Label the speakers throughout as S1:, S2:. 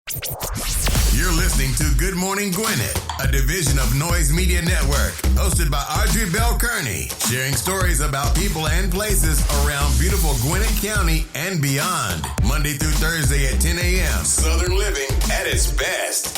S1: You're listening to Good Morning Gwinnett, a division of Noise Media Network, hosted by Audrey Bell Kearney, sharing stories about people and places around beautiful Gwinnett County and beyond. Monday through Thursday at 10 a.m. Southern living at its best.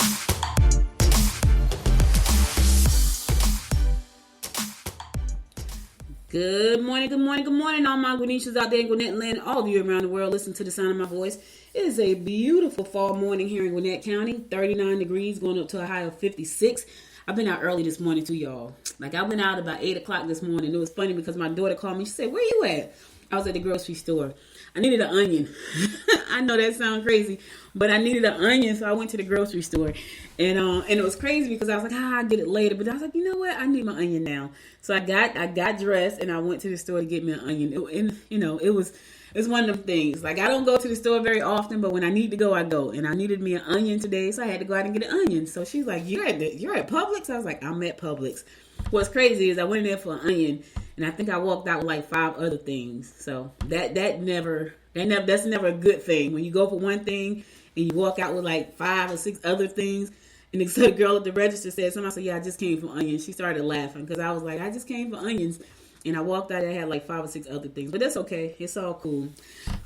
S2: Good morning, all my Gwinnetians out there in Gwinnett land, all of you around the world, listen to the sound of my voice. It is a beautiful fall morning here in Gwinnett County, 39 degrees, going up to a high of 56. I've been out early this morning too, y'all. Like, I went out about 8 o'clock this morning. It was funny because my daughter called me. She said, "Where you at?" I was at the grocery store. I needed an onion. I know that sounds crazy, but I needed an onion, so I went to the grocery store. And it was crazy because I was like, I'll get it later. But I was like, you know what? I need my onion now. So I got dressed and I went to the store to get me an onion. It's one of them things. Like, I don't go to the store very often, but when I need to go, I go. And I needed me an onion today, so I had to go out and get an onion. So she's like, "You're at Publix?" I was like, "I'm at Publix." What's crazy is I went in there for an onion, and I think I walked out with like 5 other things. So that's never a good thing. When you go for one thing and you walk out with like 5 or 6 other things. And the girl at the register said, somebody said, "Yeah, I just came for onions." She started laughing because I was like, "I just came for onions." And I walked out and I had like 5 or 6 other things. But that's okay. It's all cool.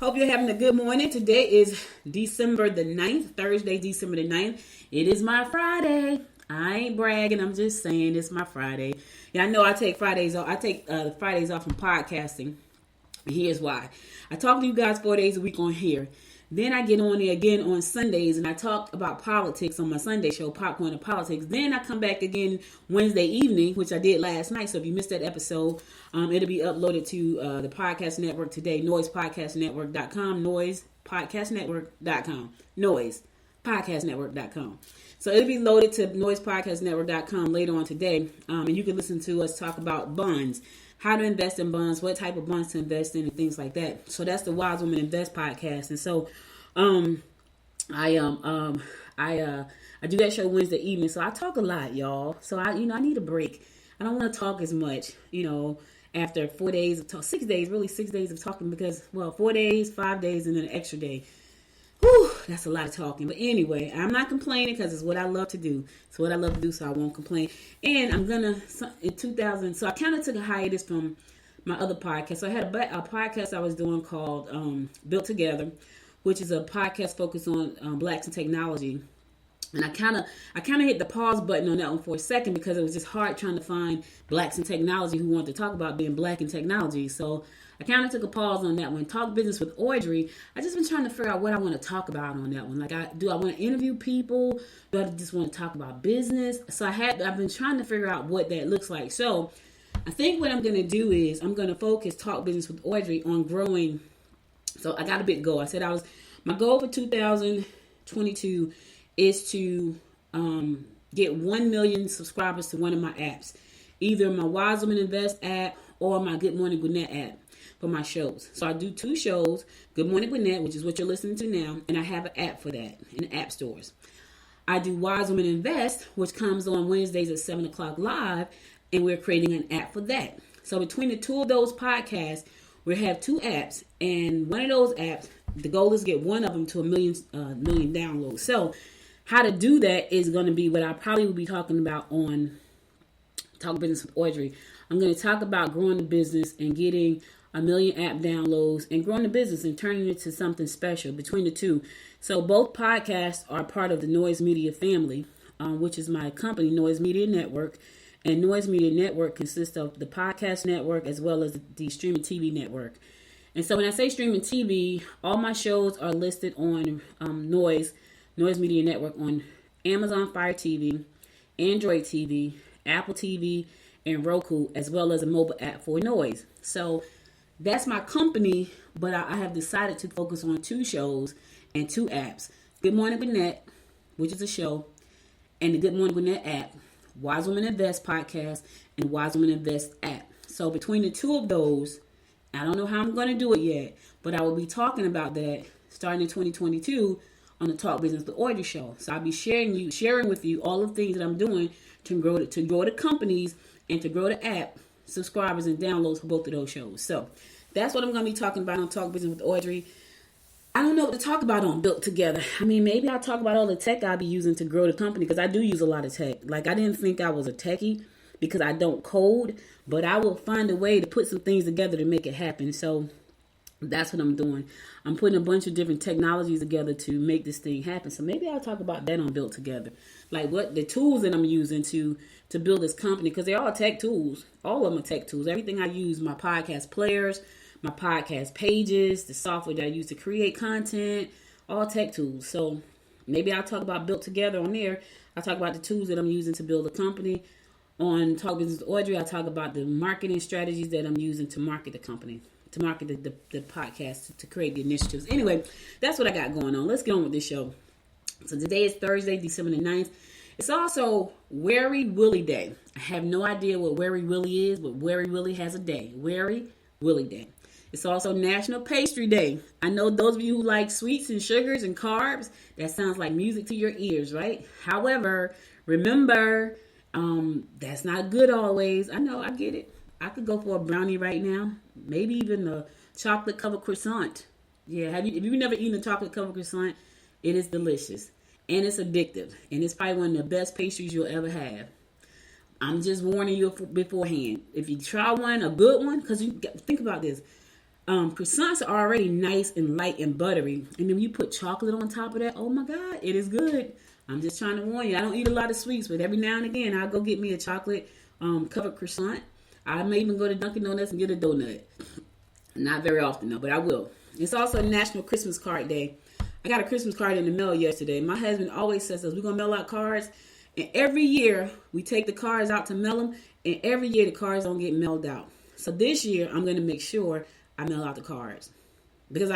S2: Hope you're having a good morning. Today is December the 9th, Thursday, December the 9th. It is my Friday. I ain't bragging. I'm just saying it's my Friday. Yeah, I know I take Fridays off. I take Fridays off from podcasting. Here's why. I talk to you guys 4 days a week on here. Then I get on there again on Sundays and I talk about politics on my Sunday show, Popcorn and Politics. Then I come back again Wednesday evening, which I did last night. So if you missed that episode, it'll be uploaded to the podcast network today, noisepodcastnetwork.com, noisepodcastnetwork.com, noisepodcastnetwork.com. So it'll be loaded to noisepodcastnetwork.com later on today. And you can listen to us talk about bonds. How to invest in bonds, what type of bonds to invest in, and things like that. So that's the Wise Woman Invest podcast. And so, I do that show Wednesday evening. So I talk a lot, y'all. So I need a break. I don't want to talk as much, after 4 days of 6 days, really 6 days of talking because, 4 days, 5 days, and then an extra day. Whew, that's a lot of talking. But anyway, I'm not complaining because it's what I love to do. It's what I love to do, so I won't complain. And I'm going to, so I kind of took a hiatus from my other podcast. So I had a podcast I was doing called Built Together, which is a podcast focused on blacks and technology. And I kind of hit the pause button on that one for a second because it was just hard trying to find blacks in technology who wanted to talk about being black in technology. So I kind of took a pause on that one. Talk Business with Audrey. I just been trying to figure out what I want to talk about on that one. Like, do I want to interview people? Do I just want to talk about business? So I've been trying to figure out what that looks like. So I think what I'm going to do is I'm going to focus Talk Business with Audrey on growing. So I got a big goal. I said my goal for 2022 is to get 1 million subscribers to one of my apps, either my Wise Woman Invest app or my Good Morning Gwinnett app for my shows. So I do 2 shows, Good Morning Gwinnett, which is what you're listening to now, and I have an app for that in the app stores. I do Wise Woman Invest, which comes on Wednesdays at 7 o'clock live, and we're creating an app for that. So between the 2 of those podcasts, we have 2 apps, and one of those apps, the goal is to get one of them to a million downloads. So how to do that is going to be what I probably will be talking about on Talk Business with Audrey. I'm going to talk about growing the business and getting 1 million app downloads and growing the business and turning it into something special between the 2. So both podcasts are part of the Noise Media family, which is my company, Noise Media Network. And Noise Media Network consists of the podcast network as well as the streaming TV network. And so when I say streaming TV, all my shows are listed on Noise Media Network on Amazon Fire TV, Android TV, Apple TV, and Roku, as well as a mobile app for Noise. So that's my company, but I have decided to focus on 2 shows and 2 apps. Good Morning Gwinnett, which is a show, and the Good Morning Gwinnett app, Wise Woman Invest podcast, and Wise Woman Invest app. So between the 2 of those, I don't know how I'm going to do it yet, but I will be talking about that starting in 2022 on the Talk Business with Audrey show. So I'll be sharing with you all the things that I'm doing to grow the companies and to grow the app subscribers and downloads for both of those shows. So that's what I'm going to be talking about on Talk Business with Audrey. I don't know what to talk about on Built Together. I mean, maybe I'll talk about all the tech I'll be using to grow the company, because I do use a lot of tech. Like, I didn't think I was a techie because I don't code, but I will find a way to put some things together to make it happen. So that's what I'm doing. I'm putting a bunch of different technologies together to make this thing happen. So maybe I'll talk about that on Built Together. Like what the tools that I'm using to build this company, because they're all tech tools. All of them are tech tools. Everything I use, my podcast players, my podcast pages, the software that I use to create content, all tech tools. So maybe I'll talk about Built Together on there. I'll talk about the tools that I'm using to build a company. On Talk Business with Audrey, I'll talk about the marketing strategies that I'm using to market the company, to market the podcast, to create the initiatives. Anyway, that's what I got going on. Let's get on with this show. So today is Thursday, December the 9th. It's also Weary Willie Day. I have no idea what Weary Willie is, but Weary Willie has a day. Weary Willie Day. It's also National Pastry Day. I know those of you who like sweets and sugars and carbs, that sounds like music to your ears, right? However, remember, that's not good always. I know, I get it. I could go for a brownie right now. Maybe even a chocolate covered croissant. Yeah, if you've never eaten a chocolate covered croissant, it is delicious. And it's addictive. And it's probably one of the best pastries you'll ever have. I'm just warning you beforehand. If you try one, a good one, because you think about this. Croissants are already nice and light and buttery. And then you put chocolate on top of that. Oh my God, it is good. I'm just trying to warn you. I don't eat a lot of sweets, but every now and again, I'll go get me a chocolate covered croissant. I may even go to Dunkin' Donuts and get a donut. Not very often, though, but I will. It's also National Christmas Card Day. I got a Christmas card in the mail yesterday. My husband always says, we're going to mail out cards. And every year, we take the cards out to mail them. And every year, the cards don't get mailed out. So this year, I'm going to make sure I mail out the cards. Because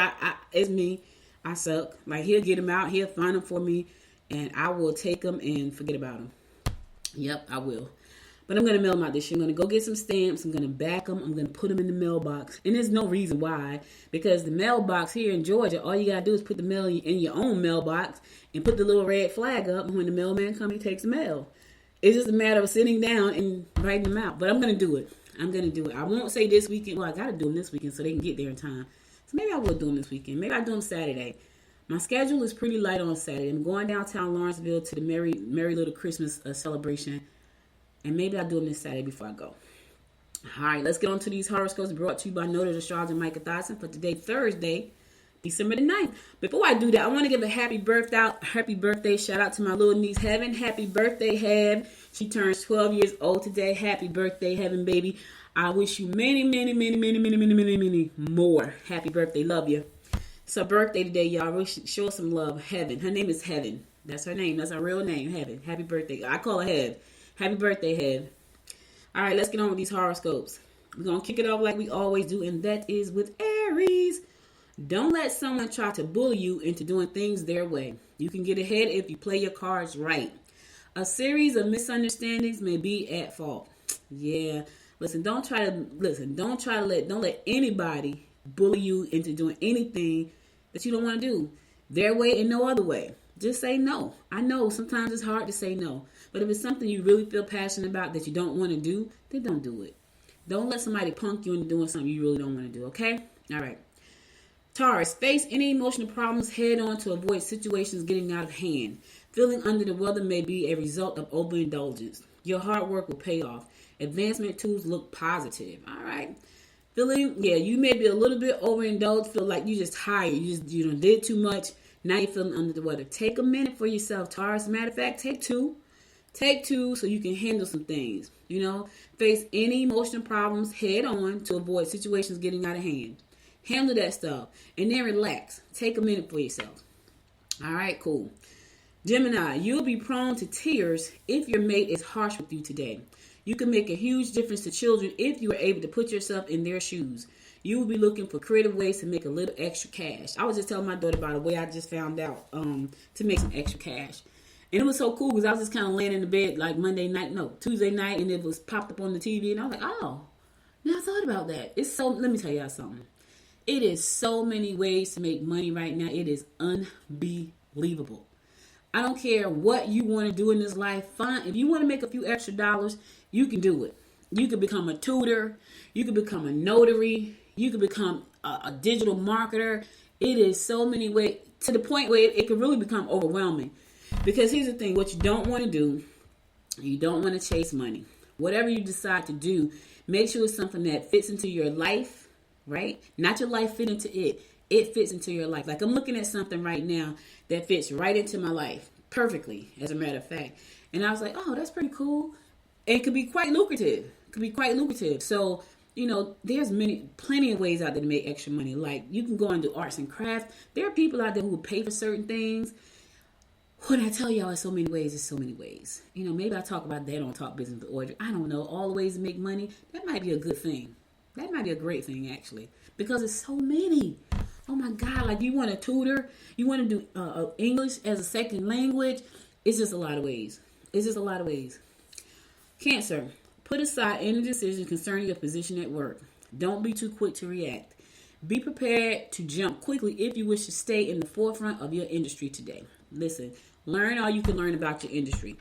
S2: it's me. I suck. Like, he'll get them out. He'll find them for me. And I will take them and forget about them. Yep, I will. But I'm going to mail them out this year. I'm going to go get some stamps. I'm going to back them. I'm going to put them in the mailbox. And there's no reason why. Because the mailbox here in Georgia, all you got to do is put the mail in your own mailbox and put the little red flag up. And when the mailman comes, he takes the mail. It's just a matter of sitting down and writing them out. But I'm going to do it. I won't say this weekend. Well, I got to do them this weekend so they can get there in time. So maybe I will do them this weekend. Maybe I'll do them Saturday. My schedule is pretty light on Saturday. I'm going downtown Lawrenceville to the Merry Little Christmas celebration. And maybe I'll do them this Saturday before I go. All right, let's get on to these horoscopes brought to you by noted astrologer Micah Dodson for today, Thursday, December the 9th. Before I do that, I want to give a happy birthday shout out to my little niece, Heaven. Happy birthday, Heaven. She turns 12 years old today. Happy birthday, Heaven, baby. I wish you many, many, many, many, many, many, many, many more. Happy birthday. Love you. It's her birthday today, y'all. Show her some love. Heaven. Her name is Heaven. That's her name. That's her real name, Heaven. Happy birthday. I call her Heaven. Happy birthday, Heaven. All right, let's get on with these horoscopes. We're going to kick it off like we always do, and that is with Aries. Don't let someone try to bully you into doing things their way. You can get ahead if you play your cards right. A series of misunderstandings may be at fault. Yeah. Don't let anybody bully you into doing anything that you don't want to do their way and no other way. Just say no. I know sometimes it's hard to say no. But if it's something you really feel passionate about that you don't want to do, then don't do it. Don't let somebody punk you into doing something you really don't want to do, okay? All right. Taurus, face any emotional problems head on to avoid situations getting out of hand. Feeling under the weather may be a result of overindulgence. Your hard work will pay off. Advancement tools look positive. All right. You may be a little bit overindulged, feel like you just tired. You did too much. Now you're feeling under the weather. Take a minute for yourself, Taurus. Matter of fact, take two. Take two so you can handle some things. Face any emotional problems head on to avoid situations getting out of hand. Handle that stuff. And then relax. Take a minute for yourself. All right, cool. Gemini, you'll be prone to tears if your mate is harsh with you today. You can make a huge difference to children if you are able to put yourself in their shoes. You will be looking for creative ways to make a little extra cash. I was just telling my daughter about a way I just found out to make some extra cash. And it was so cool because I was just kind of laying in the bed like Tuesday night, and it was popped up on the TV. And I was like, oh, now I thought about that. Let me tell y'all something. It is so many ways to make money right now. It is unbelievable. I don't care what you want to do in this life. Fine. If you want to make a few extra dollars, you can do it. You can become a tutor. You can become a notary. You can become a digital marketer. It is so many ways, to the point where it can really become overwhelming. Because here's the thing, what you don't want to do, you don't want to chase money. Whatever you decide to do, make sure it's something that fits into your life, right? Not your life fit into it. It fits into your life. Like I'm looking at something right now that fits right into my life perfectly, as a matter of fact. And I was like, oh, that's pretty cool. And it could be quite lucrative. So, there's plenty of ways out there to make extra money. Like you can go and do arts and crafts. There are people out there who will pay for certain things. When I tell y'all it's so many ways. Maybe I talk about that on Talk Business with Audrey. I don't know. All the ways to make money. That might be a good thing. That might be a great thing, actually. Because it's so many. Oh, my God. Like, you want to tutor. You want to do English as a second language. It's just a lot of ways. Cancer. Put aside any decision concerning your position at work. Don't be too quick to react. Be prepared to jump quickly if you wish to stay in the forefront of your industry today. Listen, learn all you can learn about your industry.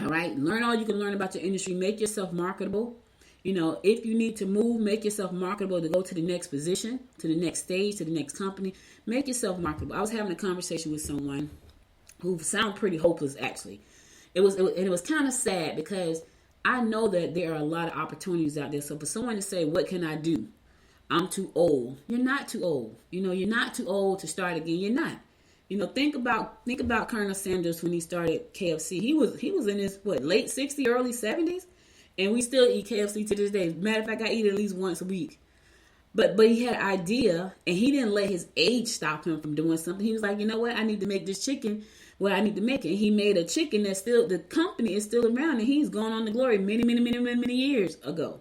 S2: All right? Learn all you can learn about your industry. Make yourself marketable. If you need to move, make yourself marketable to go to the next position, to the next stage, to the next company. Make yourself marketable. I was having a conversation with someone who sounded pretty hopeless, actually. It was kind of sad because I know that there are a lot of opportunities out there. So for someone to say, what can I do? I'm too old. You're not too old. You're not too old to start again. You're not. Think about Colonel Sanders when he started KFC. He was in his late 60s, early 70s, and we still eat KFC to this day. Matter of fact, I eat it at least once a week. But he had an idea, and he didn't let his age stop him from doing something. He was like, you know what? I need to make this chicken. Well, I need to make it. And he made a chicken that's still, the company is still around, and he's gone on to glory many years ago.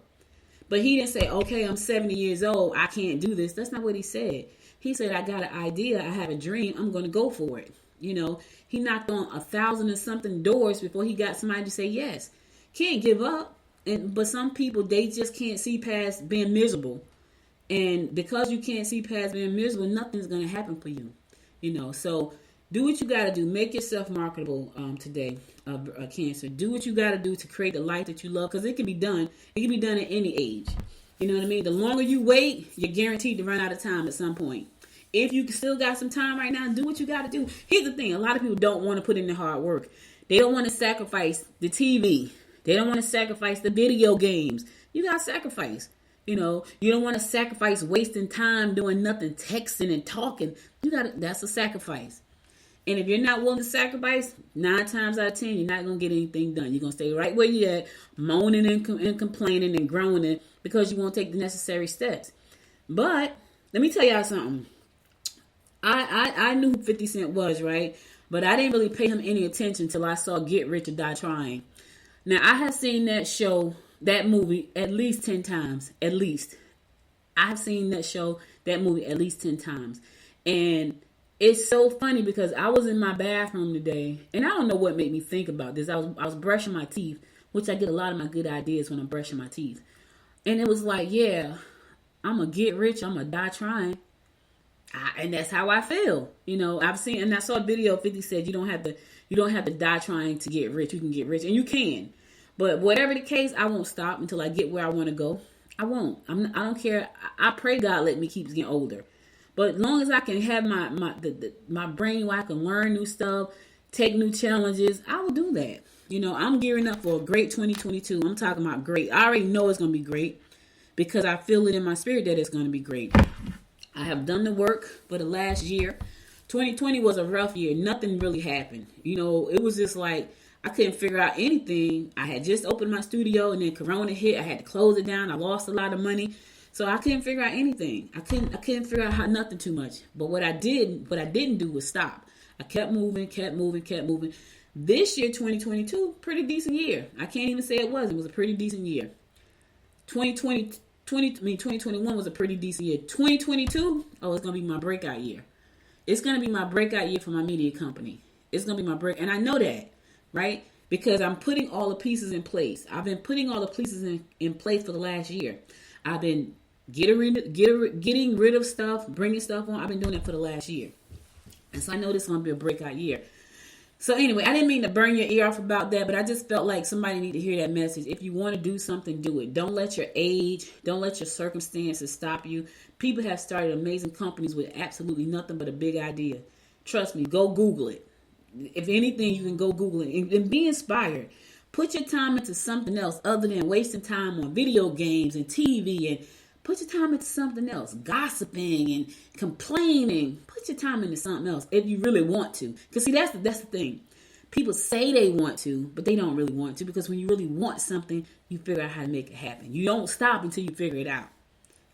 S2: But he didn't say, okay, I'm 70 years old. I can't do this. That's not what he said. He said, I got an idea. I have a dream. I'm going to go for it. He knocked on 1,000 and something doors before he got somebody to say yes. Can't give up. But some people, they just can't see past being miserable. And because you can't see past being miserable, nothing's going to happen for you. So do what you got to do. Make yourself marketable today, Cancer. Do what you got to do to create the life that you love, because it can be done. It can be done at any age. You know what I mean? The longer you wait, you're guaranteed to run out of time at some point. If you still got some time right now, do what you got to do. Here's the thing. A lot of people don't want to put in the hard work. They don't want to sacrifice the TV. They don't want to sacrifice the video games. You got to sacrifice. You don't want to sacrifice wasting time doing nothing, texting and talking. That's a sacrifice. And if you're not willing to sacrifice, 9 times out of 10, you're not going to get anything done. You're going to stay right where you're at, moaning and complaining and groaning because you won't take the necessary steps. But let me tell y'all something. I knew who 50 Cent was, right? But I didn't really pay him any attention until I saw Get Rich or Die Trying. Now, I have seen that movie at least 10 times. At least. I've seen that movie at least 10 times. And it's so funny because I was in my bathroom today, and I don't know what made me think about this. I was brushing my teeth, which I get a lot of my good ideas when I'm brushing my teeth. And it was like, yeah, I'm going to get rich. I'm going to die trying. And that's how I feel. I've seen, and I saw a video 50 said you don't have to die trying to get rich. You can get rich, and you can. But whatever the case, I won't stop until I get where I want to go. I won't. I don't care. I pray God let me keep getting older. But as long as I can have my brain where I can learn new stuff, take new challenges, I will do that. I'm gearing up for a great 2022. I'm talking about great. I already know it's going to be great because I feel it in my spirit that it's going to be great. I have done the work for the last year. 2020 was a rough year. Nothing really happened. It was just like I couldn't figure out anything. I had just opened my studio and then Corona hit. I had to close it down. I lost a lot of money. So I couldn't figure out anything. I couldn't figure out nothing too much. But what I didn't do was stop. I kept moving. This year, 2022, pretty decent year. I can't even say it was. It was a pretty decent year. 2021 was a pretty decent year. 2022, it's going to be my breakout year. It's going to be my breakout year for my media company. It's going to be my break. And I know that, right? Because I'm putting all the pieces in place. I've been putting all the pieces in place for the last year. I've been getting rid of stuff, bringing stuff on. I've been doing that for the last year. And so I know this is going to be a breakout year. So anyway, I didn't mean to burn your ear off about that, but I just felt like somebody need to hear that message. If you want to do something, do it. Don't let your age, don't let your circumstances stop you. People have started amazing companies with absolutely nothing but a big idea. Trust me, go Google it. If anything, you can go Google it and be inspired. Put your time into something else other than wasting time on video games and TV, and put your time into something else. Gossiping and complaining. Put your time into something else if you really want to. Because see, that's the thing. People say they want to, but they don't really want to, because when you really want something, you figure out how to make it happen. You don't stop until you figure it out.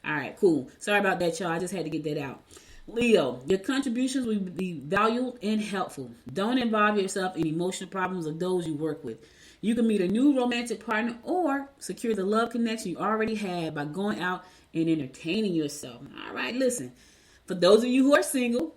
S2: All right, cool. Sorry about that, y'all. I just had to get that out. Leo, your contributions will be valued and helpful. Don't involve yourself in emotional problems of those you work with. You can meet a new romantic partner or secure the love connection you already have by going out and entertaining yourself. All right, listen. For those of you who are single,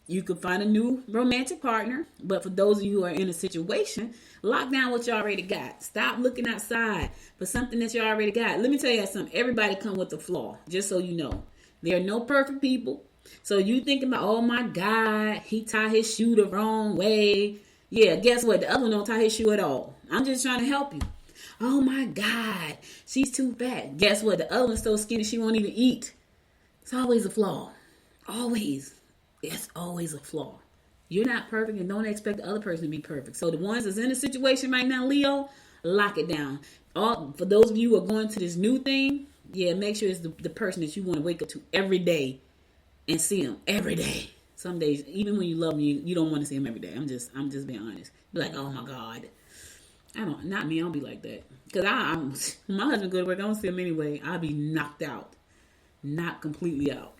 S2: you can find a new romantic partner. But for those of you who are in a situation, lock down what you already got. Stop looking outside for something that you already got. Let me tell you something. Everybody come with a flaw, just so you know. There are no perfect people. So you thinking about, oh my God, he tied his shoe the wrong way. Yeah, guess what? The other one don't tie his shoe at all. I'm just trying to help you. Oh my God, she's too fat. Guess what? The other one's so skinny she won't even eat. It's always a flaw. Always. It's always a flaw. You're not perfect, and don't expect the other person to be perfect. So the ones that's in a situation right now, Leo, lock it down. For those of you who are going to this new thing, yeah, make sure it's the person that you want to wake up to every day and see them every day. Some days, even when you love them, you don't want to see them every day. I'm just being honest. Be like, oh my God. Not me, I don't be like that. Because my husband go to work, I don't see him anyway. I'll be knocked out. Not completely out.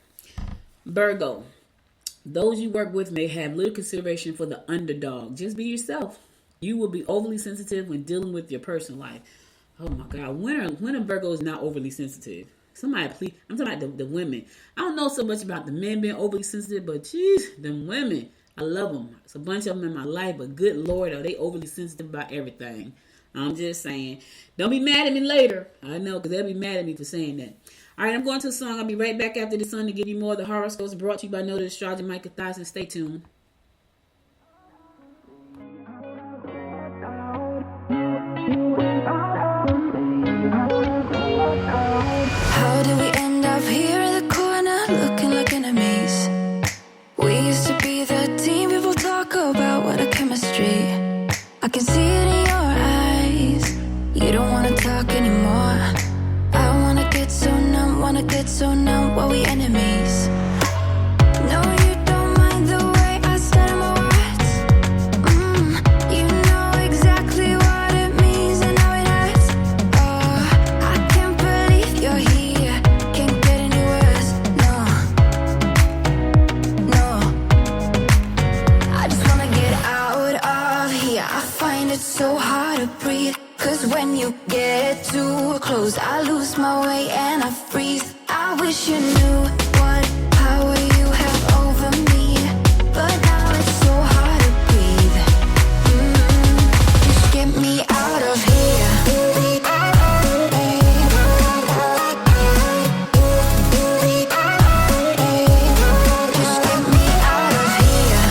S2: Virgo, those you work with may have little consideration for the underdog. Just be yourself. You will be overly sensitive when dealing with your personal life. Oh my God, when a Virgo is not overly sensitive? Somebody please, I'm talking about the women. I don't know so much about the men being overly sensitive, but geez, them women, I love them. It's a bunch of them in my life, but good Lord, are they overly sensitive about everything. I'm just saying. Don't be mad at me later. I know, because they'll be mad at me for saying that. All right, I'm going to a song. I'll be right back after the sun to give you more of the horoscopes brought to you by Noted Astrologer Micah Thyssen. Stay tuned.
S3: How did we end up here in the corner looking like enemies? We used to be the team people talk about when a chemistry. I can see it in your eyes. You don't wanna talk anymore. I wanna get so numb while we enemies. No, you don't mind the way I stutter my words. You know exactly what it means and how it hurts. Oh, I can't believe you're here. Can't get any worse. No. I just wanna get out of here. I find it so hard to breathe. 'Cause when you get too close, I lose my way and I freeze. I wish you knew what power you have over me, but now it's so hard to breathe. Just get me out of here. Just get me out of here.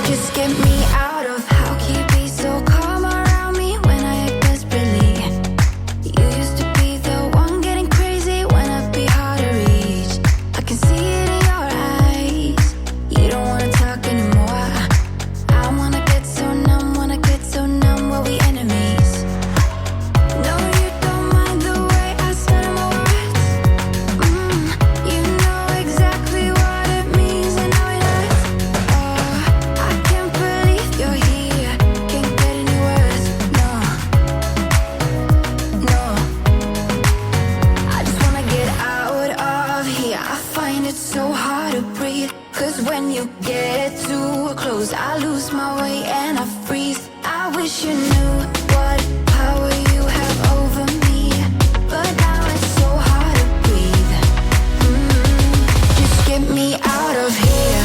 S3: Just get me out of. How can you be so calm around me when I act desperately? You used to be the one getting crazy when I'd be hard to reach. I can see it in your eyes. You don't wanna talk anymore. I wanna get so numb while we enemies. No, you don't mind the way I stutter my words. You know exactly what it means and how it hurts. Oh, I can't believe you're here. Can't get any worse. No. I just wanna get out of here. I find it so hard to breathe. 'Cause when you get too close, I lose my way and I freeze. I wish you knew what power you have over me, but now it's so hard to breathe. Just get me out of here.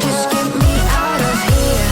S3: Just get me out of here.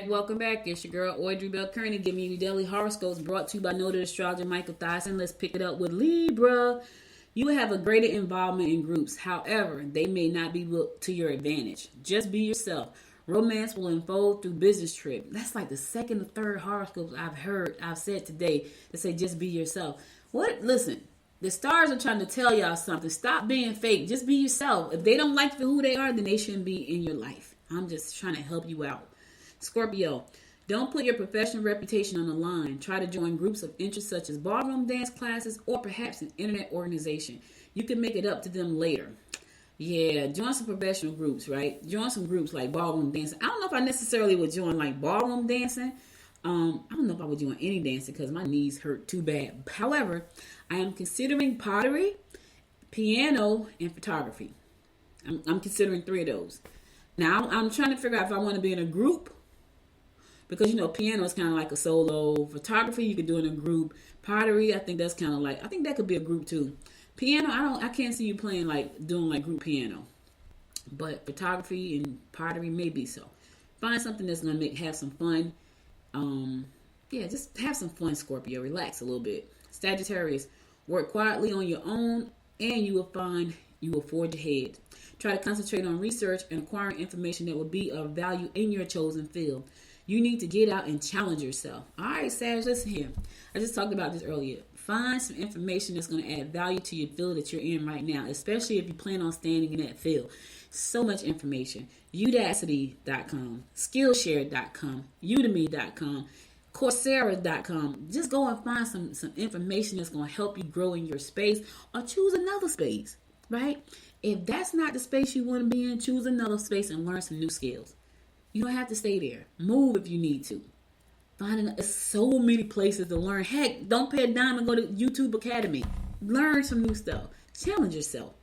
S2: Welcome back. It's your girl, Audrey Bell Kearney, giving you daily horoscopes brought to you by noted astrologer Michael Thyssen. Let's pick it up with Libra. You will have a greater involvement in groups. However, they may not be to your advantage. Just be yourself. Romance will unfold through business trip. That's like the second or third horoscopes I've said today that say just be yourself. Listen, the stars are trying to tell y'all something. Stop being fake. Just be yourself. If they don't like who they are, then they shouldn't be in your life. I'm just trying to help you out. Scorpio, don't put your professional reputation on the line. Try to join groups of interest such as ballroom dance classes or perhaps an internet organization. You can make it up to them later. Yeah, join some professional groups, right? Join some groups like ballroom dancing. I don't know if I necessarily would join like ballroom dancing. I don't know if I would join any dancing because my knees hurt too bad. However, I am considering pottery, piano, and photography. I'm considering 3 of those. Now, I'm trying to figure out if I want to be in a group. Because, piano is kind of like a solo. Photography, you could do in a group. Pottery, I think that's kind of like, I think that could be a group too. Piano, I can't see you doing like group piano. But photography and pottery, maybe so. Find something that's going to have some fun. Just have some fun, Scorpio. Relax a little bit. Sagittarius, work quietly on your own and you will find you will forge ahead. Try to concentrate on research and acquiring information that will be of value in your chosen field. You need to get out and challenge yourself. All right, Sag, listen here. I just talked about this earlier. Find some information that's going to add value to your field that you're in right now, especially if you plan on staying in that field. So much information. Udacity.com, Skillshare.com, Udemy.com, Coursera.com. Just go and find some information that's going to help you grow in your space or choose another space, right? If that's not the space you want to be in, choose another space and learn some new skills. You don't have to stay there. Move if you need to. There's so many places to learn. Heck, don't pay a dime and go to YouTube Academy. Learn some new stuff. Challenge yourself.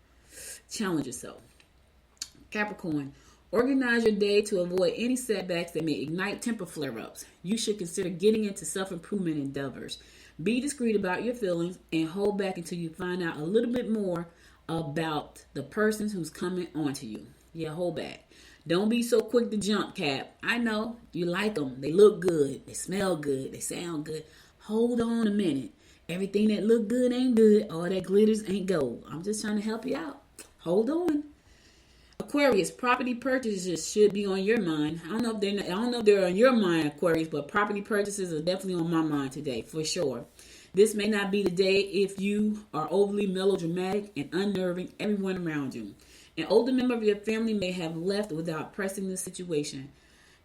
S2: Capricorn, organize your day to avoid any setbacks that may ignite temper flare-ups. You should consider getting into self-improvement endeavors. Be discreet about your feelings and hold back until you find out a little bit more about the person who's coming onto you. Yeah, hold back. Don't be so quick to jump, Cap. I know you like them. They look good. They smell good. They sound good. Hold on a minute. Everything that look good ain't good. All that glitters ain't gold. I'm just trying to help you out. Hold on. Aquarius, property purchases should be on your mind. I don't know if they're on your mind, Aquarius, but property purchases are definitely on my mind today, for sure. This may not be the day if you are overly melodramatic and unnerving everyone around you. An older member of your family may have left without pressing the situation.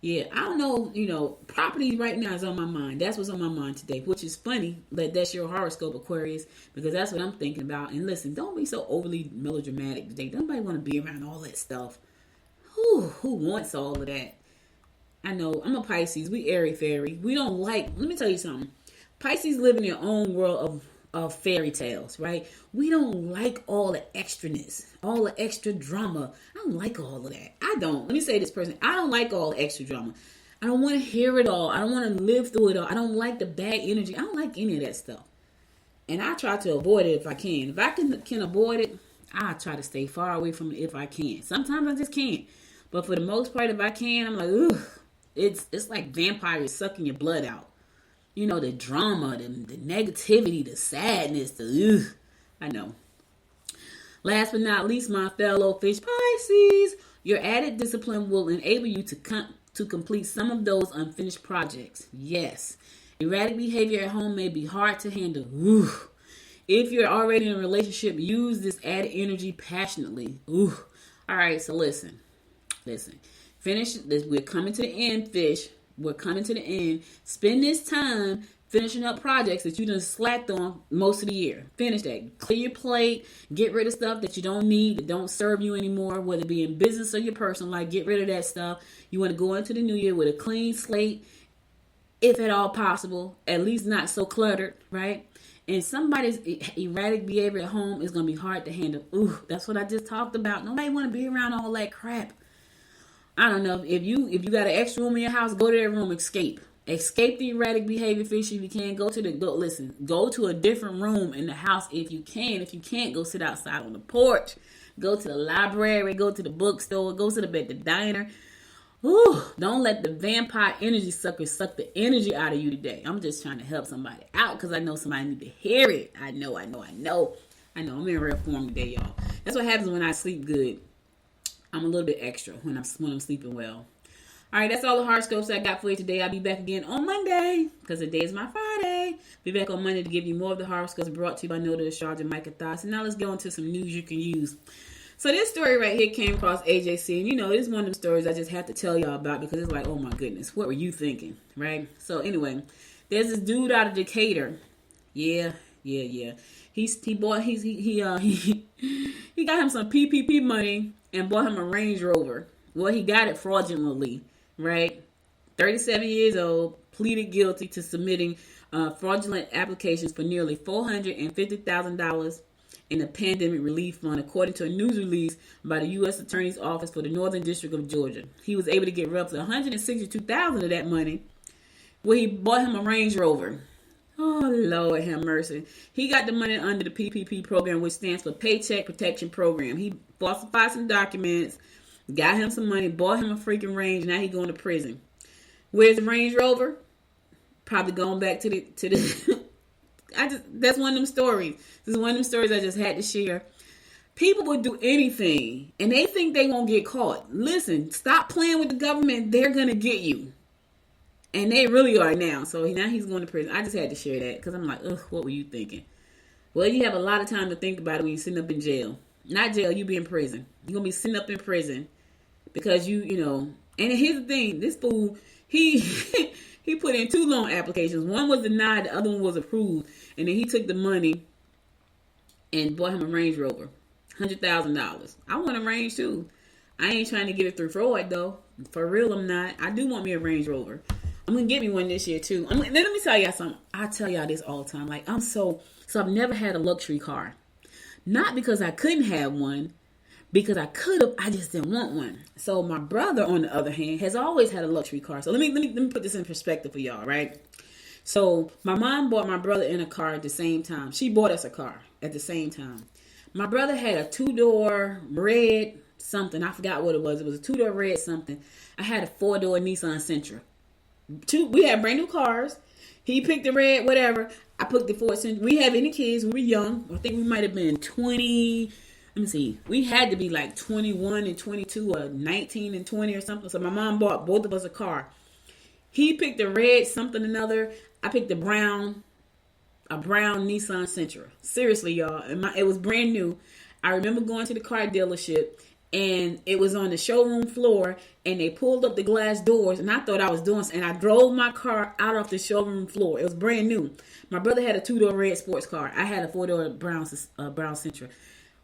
S2: Yeah, I don't know, property right now is on my mind. That's what's on my mind today, which is funny that that's your horoscope, Aquarius, because that's what I'm thinking about. And listen, don't be so overly melodramatic today. Nobody want to be around all that stuff. Who wants all of that? I know, I'm a Pisces. We airy-fairy. We don't let me tell you something. Pisces live in their own world of fairy tales, right? We don't like all the extraness, all the extra drama. I don't like all of that. I don't. Let me say this person. I don't like all the extra drama. I don't want to hear it all. I don't want to live through it all. I don't like the bad energy. I don't like any of that stuff. And I try to avoid it if I can. If I can avoid it, I try to stay far away from it if I can. Sometimes I just can't. But for the most part, if I can, I'm like, ugh. It's like vampires sucking your blood out. The drama, the negativity, the sadness, I know. Last but not least, my fellow fish Pisces, your added discipline will enable you to complete some of those unfinished projects. Yes. Erratic behavior at home may be hard to handle. Ooh. If you're already in a relationship, use this added energy passionately. Ooh. All right, so listen. Finish this. We're coming to the end, fish. We're coming to the end. Spend this time finishing up projects that you done slacked on most of the year. Finish that. Clear your plate. Get rid of stuff that you don't need, that don't serve you anymore, whether it be in business or your personal life. Get rid of that stuff. You want to go into the new year with a clean slate, if at all possible. At least not so cluttered, right? And somebody's erratic behavior at home is going to be hard to handle. Ooh, that's what I just talked about. Nobody want to be around all that crap. I don't know. If you got an extra room in your house, go to that room, escape the erratic behavior, fish. If you can, go to a different room in the house if you can. If you can't, go sit outside on the porch. Go to the library, go to the bookstore, go to the diner. Whew, don't let the vampire energy suckers suck the energy out of you today. I'm just trying to help somebody out because I know somebody need to hear it. I know. I'm in real form today, y'all. That's what happens when I sleep good. I'm a little bit extra when I'm sleeping well. All right, that's all the horoscopes I got for you today. I'll be back again on Monday because today is my Friday. Be back on Monday to give you more of the horoscopes brought to you by Noda the Astrologer and Micah Thoughts. And now let's go into some news you can use. So this story right here came across AJC, and this is one of the stories I just have to tell y'all about because it's like, oh my goodness, what were you thinking, right? So anyway, there's this dude out of Decatur. Yeah. He got him some PPP money and bought him a Range Rover. Well, he got it fraudulently, right? 37 years old, pleaded guilty to submitting fraudulent applications for nearly $450,000 in the Pandemic Relief Fund, according to a news release by the U.S. Attorney's Office for the Northern District of Georgia. He was able to get roughly $162,000 of that money where he bought him a Range Rover. Oh, Lord have mercy. He got the money under the PPP program, which stands for Paycheck Protection Program. He falsified some documents, got him some money, bought him a freaking Range. Now he's going to prison. Where's the Range Rover? Probably going back to the that's one of them stories. This is one of them stories I just had to share. People will do anything, and they think they won't get caught. Listen, stop playing with the government. They're going to get you. And they really are now. So now he's going to prison. I just had to share that because I'm like, ugh, what were you thinking? Well, you have a lot of time to think about it when you're sitting up in jail. Not jail, you be in prison. You're going to be sitting up in prison because you know. And here's the thing. This fool, he put in 2 loan applications. One was denied. The other one was approved. And then he took the money and bought him a Range Rover. $100,000. I want a Range too. I ain't trying to get it through fraud though. For real, I'm not. I do want me a Range Rover. I'm going to get me one this year too. Let me tell y'all something. I tell y'all this all the time. Like, so I've never had a luxury car. Not because I couldn't have one. Because I could have, I just didn't want one. So my brother, on the other hand, has always had a luxury car. So let me put this in perspective for y'all, right? So my mom bought my brother in a car at the same time. She bought us a car at the same time. My brother had a 2-door red something. I forgot what it was. It was a 2-door red something. I had a 4-door Nissan Sentra. We had brand new cars. He picked the red, whatever. I picked the Ford Sentra. We have any kids. We were young. I think we might have been 20. Let me see. We had to be like 21 and 22 or 19 and 20 or something. So my mom bought both of us a car. He picked the red something another. I picked a brown Nissan Sentra. Seriously, y'all. It was brand new. I remember going to the car dealership and it was on the showroom floor and they pulled up the glass doors and I thought I was doing something. And I drove my car out off the showroom floor. It was brand new. My brother had a 2-door red sports car. I had a 4-door brown Sentra.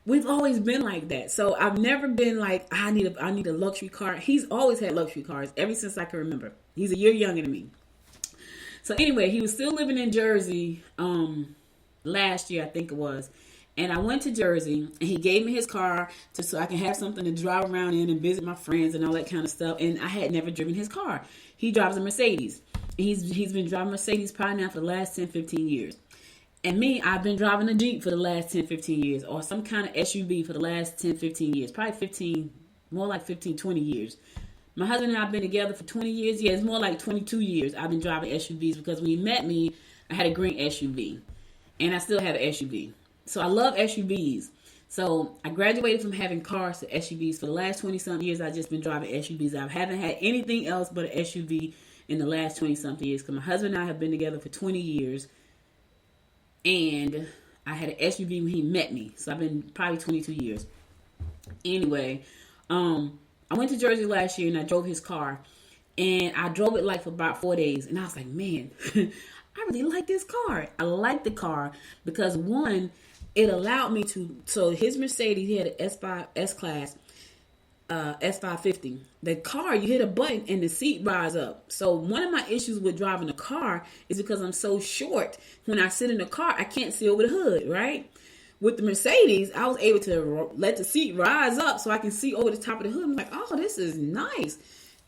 S2: We've always been like that. So I've never been like, I need a luxury car. He's always had luxury cars ever since I can remember. He's a year younger than me. So anyway, he was still living in Jersey last year, I think it was. And I went to Jersey and he gave me his car so I can have something to drive around in and visit my friends and all that kind of stuff. And I had never driven his car. He drives a Mercedes. He's been driving Mercedes probably now for the last 10, 15 years. And me, I've been driving a Jeep for the last 10, 15 years. Or some kind of SUV for the last 10, 15 years. Probably 15, more like 15, 20 years. My husband and I have been together for 20 years. Yeah, it's more like 22 years I've been driving SUVs. Because when he met me, I had a green SUV. And I still have an SUV. So I love SUVs. So I graduated from having cars to SUVs. For the last 20-something years, I've just been driving SUVs. I haven't had anything else but an SUV in the last 20-something years. Because my husband and I have been together for 20 years. And I had an SUV when he met me. So I've been probably 22 years. Anyway, I went to Jersey last year and I drove his car. And I drove it like for about 4 days. And I was like, man, I really like this car. I like the car because one, it allowed me to, so his Mercedes, he had an S5, S-Class, S550. The car, you hit a button and the seat rises up. So one of my issues with driving a car is because I'm so short. When I sit in the car, I can't see over the hood, right? With the Mercedes, I was able to let the seat rise up so I can see over the top of the hood. I'm like, oh, this is nice.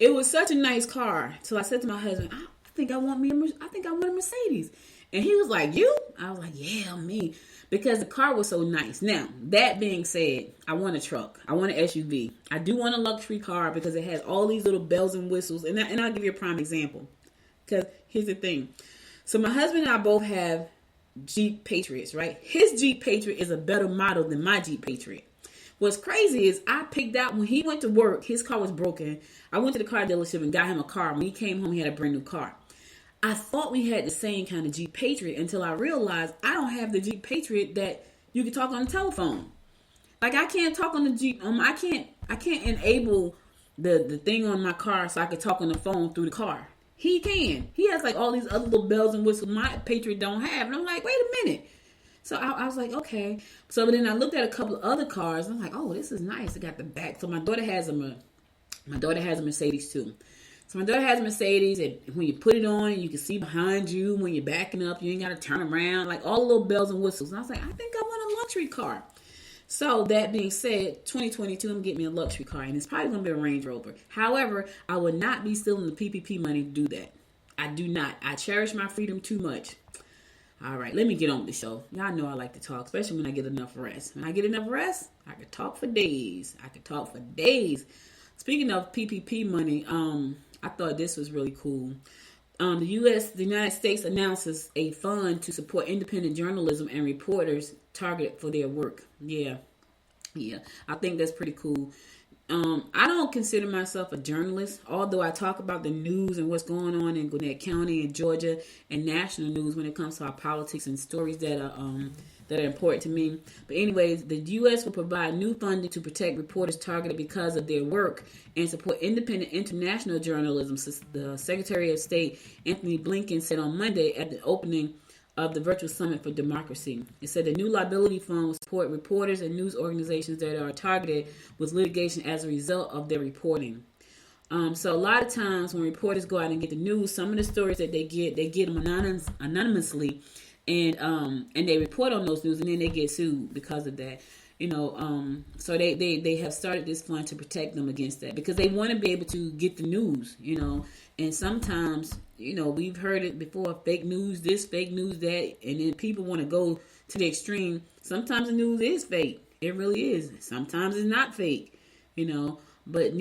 S2: It was such a nice car. So I said to my husband, I think I want a Mercedes. And he was like, you? I was like, yeah, me. Because the car was so nice. Now, that being said, I want a truck. I want an SUV. I do want a luxury car because it has all these little bells and whistles. And I'll give you a prime example. Because here's the thing. So my husband and I both have Jeep Patriots, right? His Jeep Patriot is a better model than my Jeep Patriot. What's crazy is I picked out, when he went to work, his car was broken. I went to the car dealership and got him a car. When he came home, he had a brand new car. I thought we had the same kind of Jeep Patriot until I realized I don't have the Jeep Patriot that you can talk on the telephone. Like, I can't talk on the Jeep. I can't enable the thing on my car so I can talk on the phone through the car. He can. He has like all these other little bells and whistles my Patriot don't have. And I'm like, wait a minute. So I was like, okay. So then I looked at a couple of other cars. And I'm like, oh, this is nice. It got the back. So my daughter has a Mercedes too. So my daughter has a Mercedes, and when you put it on, you can see behind you when you're backing up. You ain't got to turn around, like all the little bells and whistles. And I was like, I think I want a luxury car. So that being said, 2022, I'm getting me a luxury car, and it's probably going to be a Range Rover. However, I would not be stealing the PPP money to do that. I do not. I cherish my freedom too much. All right, let me get on with the show. Y'all know I like to talk, especially when I get enough rest. When I get enough rest, I could talk for days. Speaking of PPP money, I thought this was really cool. The United States announces a fund to support independent journalism and reporters targeted for their work. Yeah. I think that's pretty cool. I don't consider myself a journalist, although I talk about the news and what's going on in Gwinnett County and Georgia and national news when it comes to our politics and stories that are important to me. But anyways, the U.S. will provide new funding to protect reporters targeted because of their work and support independent international journalism. The Secretary of State, Anthony Blinken, said on Monday at the opening of the Virtual Summit for Democracy. It said the new liability fund will support reporters and news organizations that are targeted with litigation as a result of their reporting. So a lot of times when reporters go out and get the news, some of the stories that they get them anonymously, and they report on those news, and then they get sued because of that. So they have started this fund to protect them against that because they want to be able to get the news, and sometimes, we've heard it before, fake news this, fake news that, and then people want to go to the extreme. Sometimes the news is fake. It really is. Sometimes it's not fake, but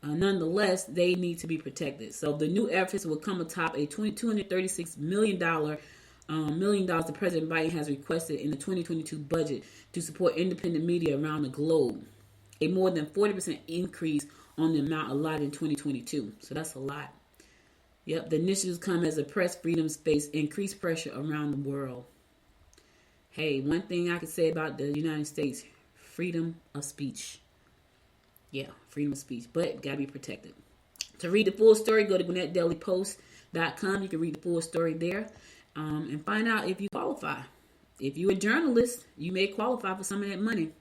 S2: nonetheless, they need to be protected. So the new efforts will come atop a $236 million the President Biden has requested in the 2022 budget to support independent media around the globe, a more than 40% increase on the amount allotted in 2022. So that's a lot. Yep, the initiatives come as the press freedom space increased pressure around the world. Hey, one thing I could say about the United States, freedom of speech. Yeah, freedom of speech, but gotta be protected. To read the full story, go to GwinnettDailyPost.com. You can read the full story there and find out if you qualify. If you're a journalist, you may qualify for some of that money.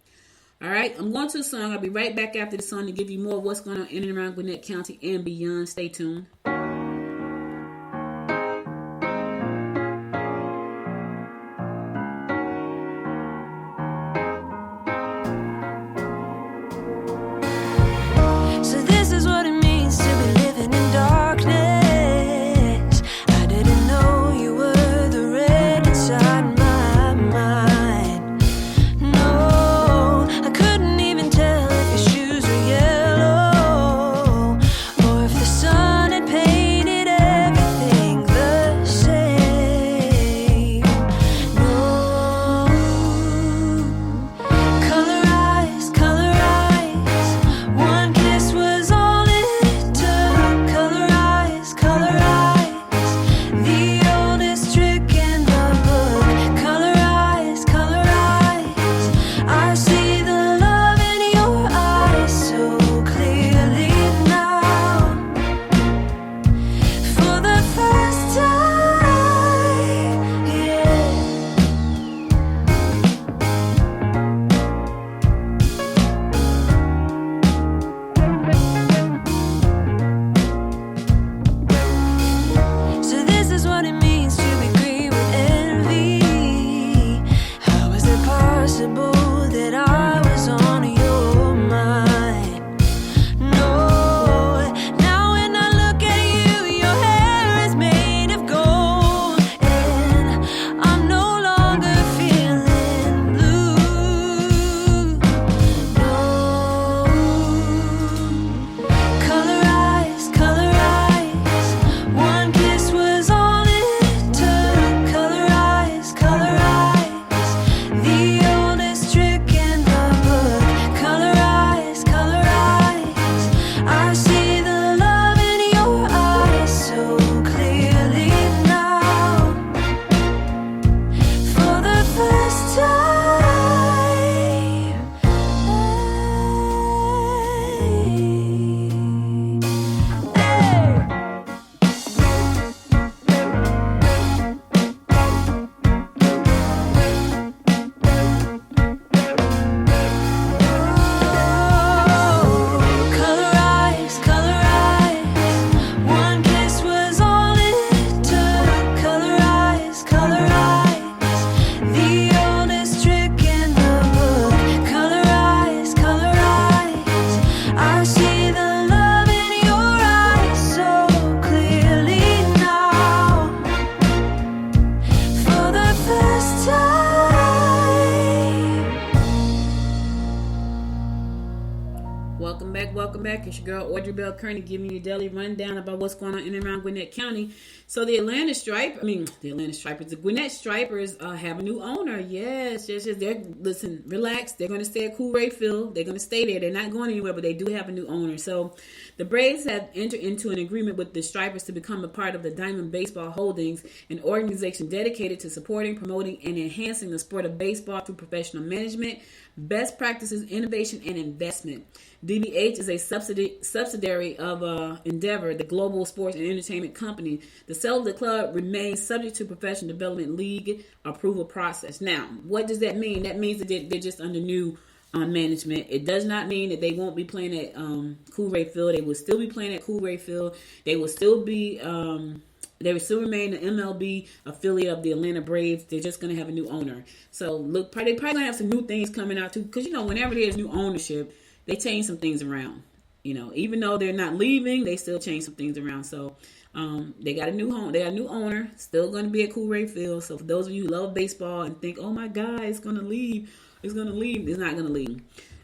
S2: All right, I'm going to a song. I'll be right back after the song to give you more of what's going on in and around Gwinnett County and beyond. Stay tuned.
S3: Paid
S2: Welcome back. It's your girl Audrey Bell Kearney giving you a daily rundown about what's going on in and around Gwinnett County. So the Gwinnett Stripers have a new owner. Yes. Listen, relax. They're going to stay at Coolray Field. They're going to stay there. They're not going anywhere, but they do have a new owner. So the Braves have entered into an agreement with the Stripers to become a part of the Diamond Baseball Holdings, an organization dedicated to supporting, promoting, and enhancing the sport of baseball through professional management, best practices, innovation, and investment. DBH is a subsidiary of Endeavor, the global sports and entertainment company. The sale of the club remains subject to Professional Development League approval process. Now, what does that mean? That means that they're just under new management. It does not mean that they won't be playing at Coolray Field. They will still be playing at Coolray Field. They will still be... they will still remain an MLB affiliate of the Atlanta Braves. They're just going to have a new owner. So, look, they're probably going to have some new things coming out, too. Because, whenever there's new ownership, they change some things around. Even though they're not leaving, they still change some things around. So, they got a new home. They got a new owner. Still going to be at Coolray Field. So, for those of you who love baseball and think, oh, my God, it's going to leave. It's not going to leave.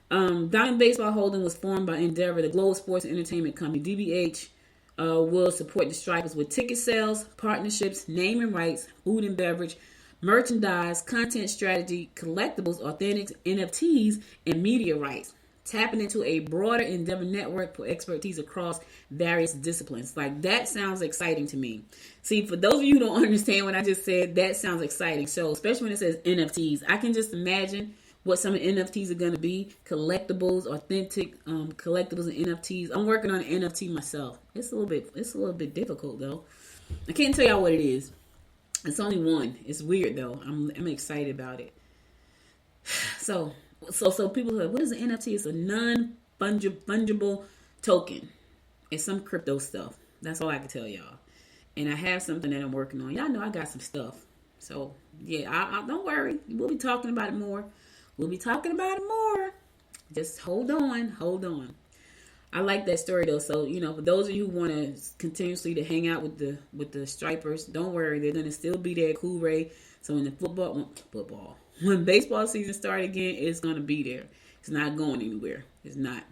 S2: Diamond Baseball Holding was formed by Endeavor, the global sports and entertainment company. DBH will support the Stripers with ticket sales, partnerships, naming rights, food and beverage, merchandise, content strategy, collectibles, authentic NFTs, and media rights. Tapping into a broader Endeavor network for expertise across various disciplines. Like, that sounds exciting to me. See, for those of you who don't understand what I just said, that sounds exciting. So, especially when it says NFTs, I can just imagine what some of the NFTs are going to be. Collectibles, authentic collectibles and NFTs. I'm working on an NFT myself. It's a little bit difficult though. I can't tell y'all what it is. It's only one. It's weird though. I'm excited about it. So people are like, what is an NFT? It's a non-fungible token. It's some crypto stuff. That's all I can tell y'all. And I have something that I'm working on. Y'all know I got some stuff. So yeah, I don't worry. We'll be talking about it more. Just hold on. I like that story though. So, for those of you who want to continuously to hang out with the Stripers, don't worry. They're going to still be there at Coolray. So when when baseball season starts again, it's going to be there. It's not going anywhere. It's not.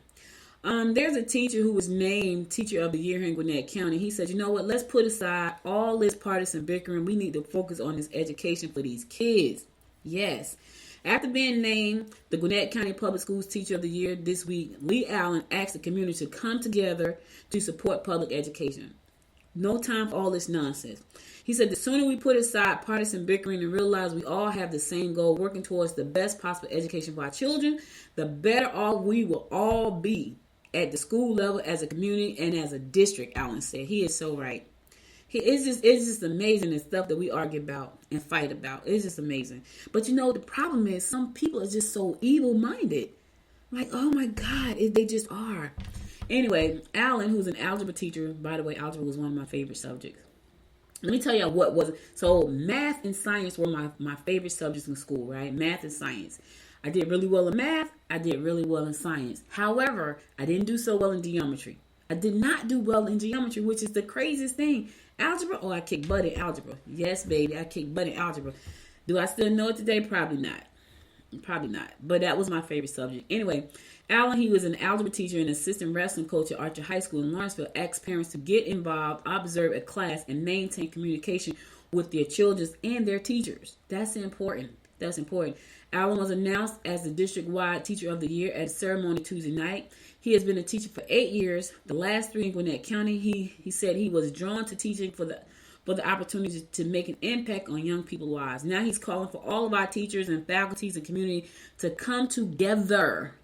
S2: There's a teacher who was named Teacher of the Year here in Gwinnett County. He said, you know what? Let's put aside all this partisan bickering. We need to focus on this education for these kids. Yes. After being named the Gwinnett County Public Schools Teacher of the Year this week, Lee Allen asked the community to come together to support public education. No time for all this nonsense. He said the sooner we put aside partisan bickering and realize we all have the same goal, working towards the best possible education for our children, the better off we will all be at the school level, as a community, and as a district, Allen said. He is so right. It's just amazing the stuff that we argue about and fight about. It's just amazing. But the problem is some people are just so evil-minded. Like, oh my God, they just are. Anyway, Alan, who's an algebra teacher, by the way, algebra was one of my favorite subjects. Let me tell y'all what was it. So math and science were my favorite subjects in school, right? Math and science. I did really well in math. I did really well in science. However, I didn't do so well in geometry. I did not do well in geometry, which is the craziest thing. Algebra, I kick butt in algebra. Yes, baby, I kick butt in algebra. Do I still know it today? Probably not. But that was my favorite subject. Anyway, Alan, he was an algebra teacher and assistant wrestling coach at Archer High School in Lawrenceville, asked parents to get involved, observe a class, and maintain communication with their children and their teachers. That's important. Alan was announced as the district-wide Teacher of the Year at a ceremony Tuesday night. He has been a teacher for 8 years, the last 3 in Gwinnett County. He said he was drawn to teaching for the opportunity to make an impact on young people's lives. Now he's calling for all of our teachers and faculties and community to come together.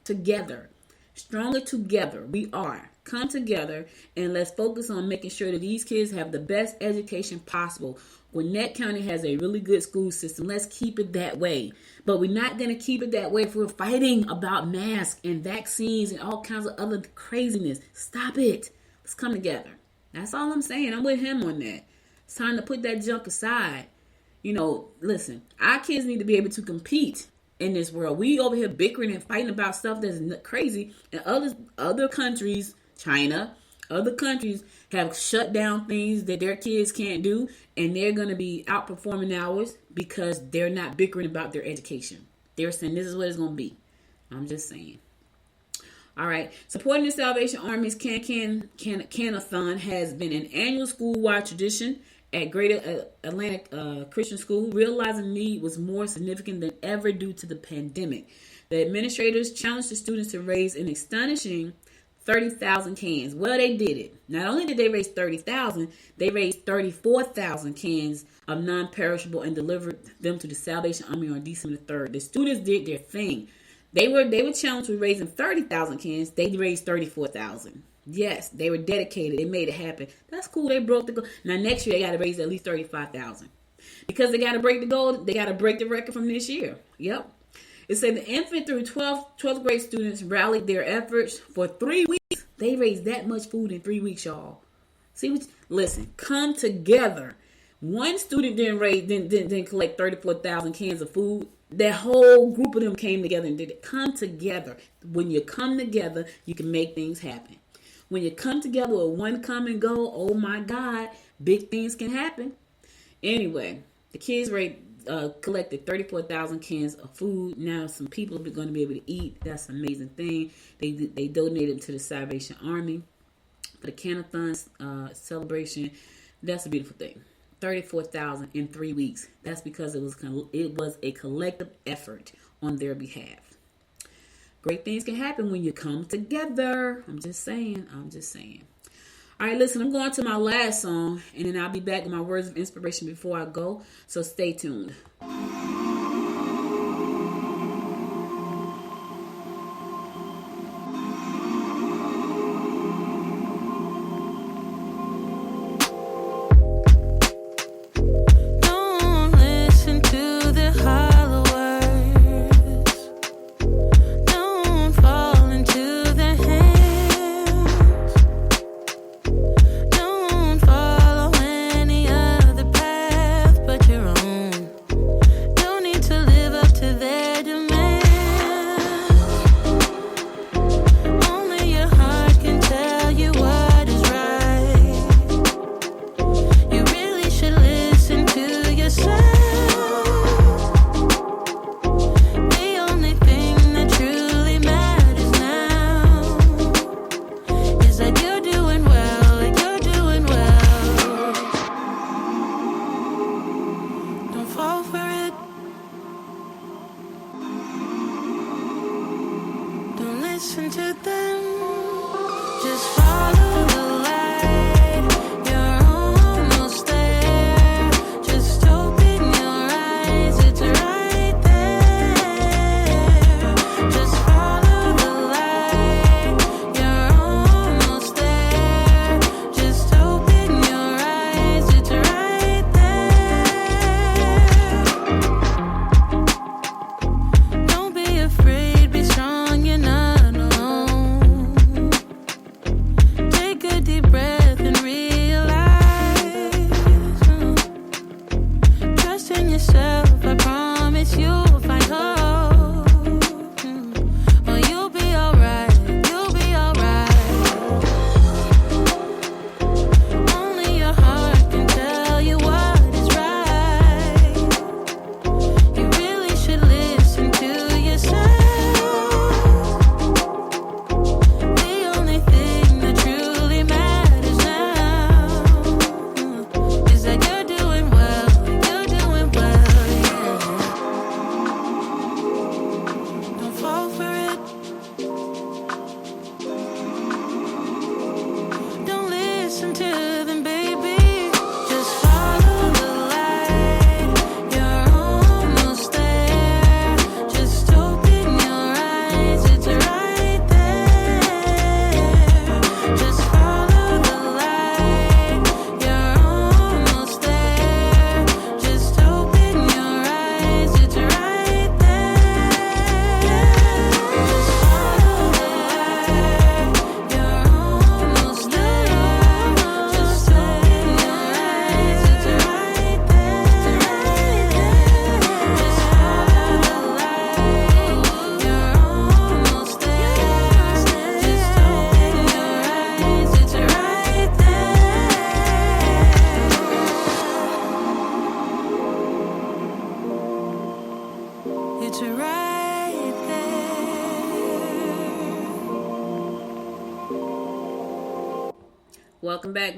S2: Stronger together. We are. Come together and let's focus on making sure that these kids have the best education possible. Gwinnett County has a really good school system. Let's keep it that way. But we're not going to keep it that way if we're fighting about masks and vaccines and all kinds of other craziness. Stop it. Let's come together. That's all I'm saying. I'm with him on that. It's time to put that junk aside. Listen, our kids need to be able to compete in this world. We over here bickering and fighting about stuff that's crazy. And other countries, China, other countries have shut down things that their kids can't do, and they're going to be outperforming ours because they're not bickering about their education. They're saying this is what it's going to be. I'm just saying. All right. Supporting the Salvation Army's Can-A-Thon has been an annual school-wide tradition at Greater Atlantic Christian School. Realizing the need was more significant than ever due to the pandemic. The administrators challenged the students to raise an astonishing 30,000 cans. Well, they did it. Not only did they raise 30,000, they raised 34,000 cans of non-perishable and delivered them to the Salvation Army on December 3rd. The students did their thing. They were challenged with raising 30,000 cans. They raised 34,000. Yes, they were dedicated. They made it happen. That's cool. They broke the goal. Now next year they got to raise at least 35,000 because they got to break the goal. They got to break the record from this year. Yep. It said the infant through 12th grade students rallied their efforts for 3 weeks. They raised that much food in 3 weeks, y'all. Listen, come together. One student didn't collect 34,000 cans of food. That whole group of them came together and did it. Come together. When you come together, you can make things happen. When you come together with one common goal, oh my God, big things can happen. Anyway, the kids collected 34,000 cans of food. Now some people are going to be able to eat. That's an amazing thing. They donated to the Salvation Army for the Can-A-Thon celebration. That's a beautiful thing. 34,000 in 3 weeks. That's because it was a collective effort on their behalf. Great things can happen when you come together. I'm just saying. All right, listen, I'm going to my last song, and then I'll be back with my words of inspiration before I go. So stay tuned.
S3: listen to them. Just follow the light. You're almost there. Just open your eyes. It's right there. Just follow the light. You're almost there. Just open your eyes. It's right there. Don't be afraid. Be strong. You're not alone. Take a deep breath and realize. Trust in yourself. I promise you'll find hope. Oh, you'll be alright. You'll be alright. Only your heart can tell you what is right. You really should listen to yourself. The only thing that truly matters
S2: Welcome back.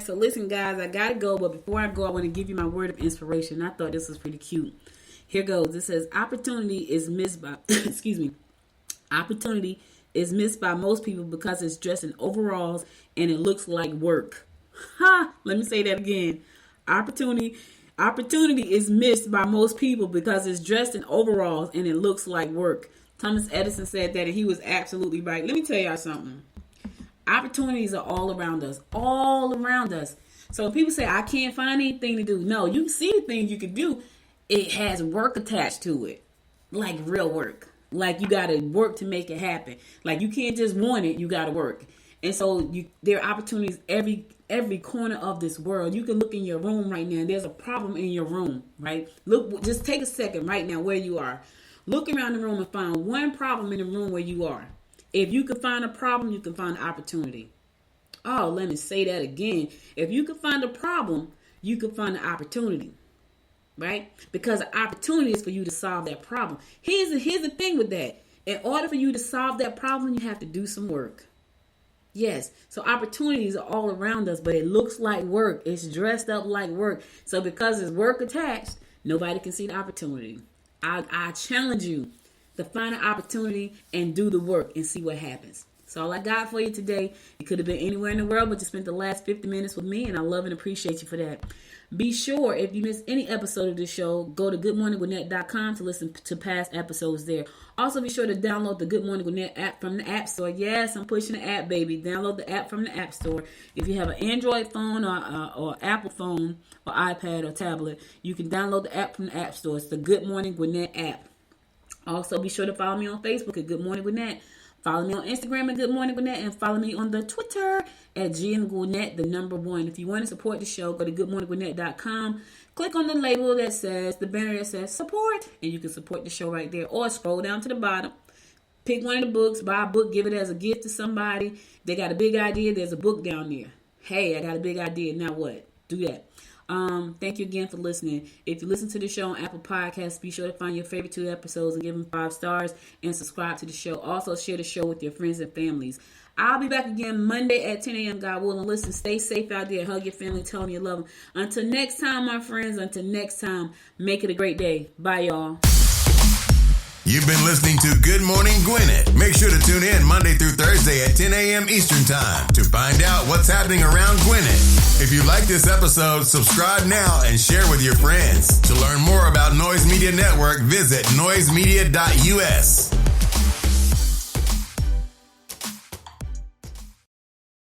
S2: So listen, guys, I gotta go, but before I go, I want to give you my word of inspiration. I thought this was pretty cute. Here goes. It says, opportunity is missed by, opportunity is missed by most people because it's dressed in overalls and it looks like work. Ha! Let me say that again. Opportunity is missed by most people because it's dressed in overalls and it looks like work. Thomas Edison said that, and he was absolutely right. Let me tell y'all something. Opportunities are all around us. So when people say, I can't find anything to do, no, you see the things you can do. It has work attached to it, like real work. Like you got to work to make it happen. Like you can't just want it, you got to work. And so there are opportunities every corner of this world. You can look in your room right now, and there's a problem in your room, right? Look, just take a second right now where you are. Look around the room and find one problem in the room where you are. If you can find a problem, you can find an opportunity. Oh, let me say that again. If you can find a problem, you can find an opportunity. Right? Because the opportunity is for you to solve that problem. Here's the thing with that. In order for you to solve that problem, you have to do some work. Yes. So opportunities are all around us, but it looks like work. It's dressed up like work. So because it's work attached, nobody can see the opportunity. I challenge you to find an opportunity and do the work and see what happens. That's all I got for you today. You could have been anywhere in the world, but you spent the last 50 minutes with me, and I love and appreciate you for that. Be sure, if you missed any episode of this show, go to goodmorninggwinnett.com to listen to past episodes there. Also, be sure to download the Good Morning Gwinnett app from the App Store. Yes, I'm pushing the app, baby. Download the app from the App Store. If you have an Android phone or Apple phone or iPad or tablet, you can download the app from the App Store. It's the Good Morning Gwinnett app. Also, be sure to follow me on Facebook at Good Morning Gwinnett. Follow me on Instagram at Good Morning Gwinnett, and follow me on the Twitter at GMGwinnett, the number 1. If you want to support the show, go to goodmorninggwinnett.com. Click on the label that says, the banner that says support, and you can support the show right there. Or scroll down to the bottom. Pick one of the books, buy a book, give it as a gift to somebody. They got a big idea, there's a book down there. Hey, I got a big idea, now what? Do that. Thank you again for listening. If you listen to the show on Apple Podcasts, be sure to find your favorite 2 episodes and give them 5 stars and subscribe to the show. Also, share the show with your friends and families. I'll be back again Monday at 10 a.m. God willing. Listen, stay safe out there. Hug your family. Tell them you love them. Until next time, my friends. Until next time, make it a great day. Bye, y'all.
S1: You've been listening to Good Morning Gwinnett. Make sure to tune in Monday through Thursday at 10 a.m. Eastern Time to find out what's happening around Gwinnett. If you like this episode, subscribe now and share with your friends. To learn more about Noise Media Network, visit noisemedia.us.